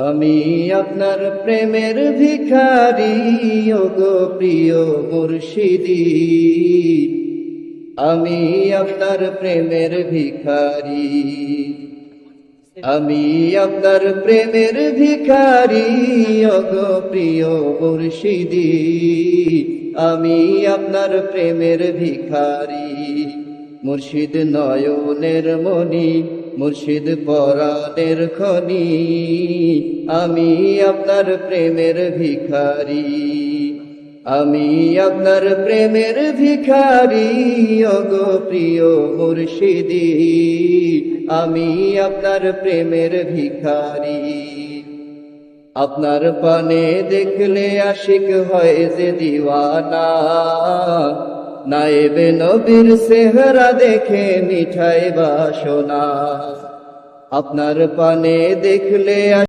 আমি আপনার প্রেমের ভিখারি, ওগো প্রিয় মুর্শিদি। আমি আপনার প্রেমের ভিখারি, আমি আপনার প্রেমের ভিখারি, ওগো প্রিয় মুর্শিদি। আমি আপনার প্রেমের ভিখারি। মুর্শিদ নয়নের মণি, মুর্শিদ পরাণের খনি, আমি আপনার প্রেমের ভিখারি। আমি আপনার প্রেমের ভিখারি, ওগো প্রিয় মুর্শিদি। আমি আপনার প্রেমের ভিখারি। আপনার পানে দেখলে আশিক হয় যে দিওয়ানা, নায়েবে নবীর চেহারা দেখে মিঠাই বাসনা। আপনার পানে দেখলে